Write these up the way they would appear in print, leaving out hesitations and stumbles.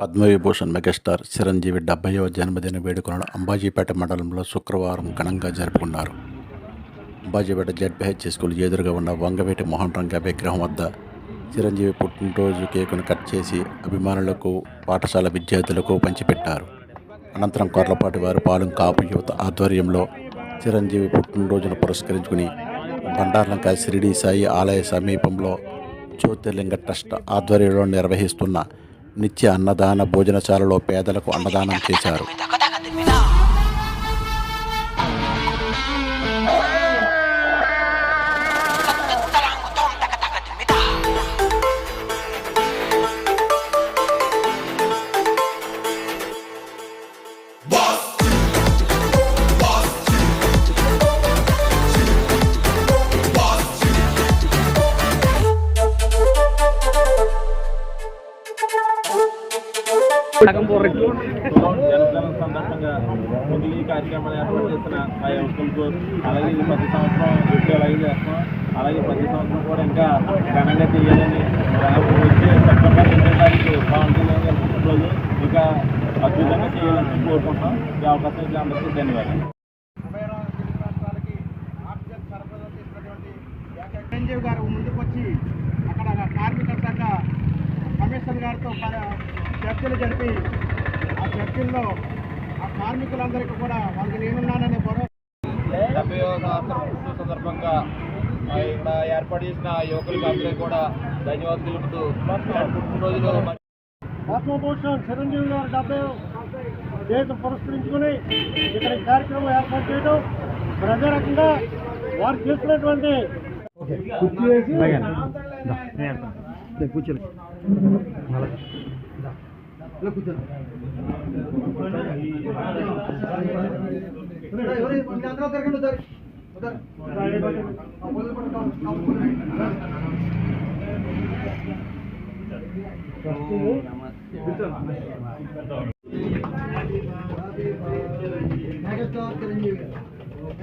Padma Vibhushan megastar Chiranjeevi 70వ జన్మదిన వేడుకలను అంబాజీపేట మండలంలో శుక్రవారం ఘనంగా జరుపుకున్నారు. అంబాజీపేట జెడ్పీహెచ్ స్కూల్ ఎదురుగా ఉన్న వంగవేటి మోహన్ రంగ విగ్రహం వద్ద చిరంజీవి పుట్టినరోజు కేకును కట్ చేసి అభిమానులకు, పాఠశాల విద్యార్థులకు పంచిపెట్టారు. అనంతరం కొర్లపాటి వారి పాలెం కాపు యువత ఆధ్వర్యంలో చిరంజీవి పుట్టినరోజును పురస్కరించుకుని బండార్లంక షిరిడీ సాయి ఆలయ సమీపంలో జ్యోతిర్లింగ ట్రస్ట్ ఆధ్వర్యంలో నిర్వహిస్తున్న నిత్య అన్నదాన భోజనశాలలో పేదలకు అన్నదానం చేశారు. జన్మదినం సందర్భంగా ముందు ఈ కార్యక్రమాలు ఏర్పాటు చేసిన ఆ యువకులకు అలాగే ఇది ప్రతి సంవత్సరం డ్యూటీ అలాగే చేస్తాం. అలాగే ప్రతి సంవత్సరం కూడా ఇంకా ఘనంగా చేయాలని వచ్చే సెప్టెంబర్ 2వ తారీఖు పవన్ కళ్యాణ్ గారి పుట్టినరోజు ఇంకా అద్భుతంగా చేయాలని కోరుకుంటున్నాం. ఈ అవకాశం ఇచ్చిన అందరికీ ధన్యవాదాలు. చిరంజీవి గారు ముందుకు వచ్చి అక్కడ కార్మిక శాఖ కమిషనర్ గారితో చర్చలు జరిపి ఆ చర్చల్లో ఆ కార్మికులందరికీ కూడా వాళ్ళకి నేనున్నాననే 70వ సంవత్సరం సందర్భంగా ఇక్కడ ఏర్పాటు చేసిన యువకులకు అందరికీ కూడా ధన్యవాదాలు తెలుపుతూ పుట్టినరోజులో పద్మభూషణ్ చిరంజీవి గారు 70వ డేట్ పురస్కరించుకుని ఇక్కడ ఈ కార్యక్రమం ఏర్పాటు చేయడం ప్రజారకంగా వారు చేసినటువంటి కూర్చోండి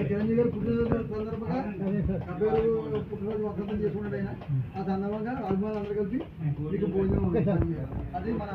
చిరంజీవి గారు పుట్టినరోజు సందర్భంగా 70వ పుట్టినరోజు వసంతం చేసుకున్నాడు. ఆయన ఆ సందర్భంగా అభిమానులు అందరూ కలిసి మీకు భోజనం అది మన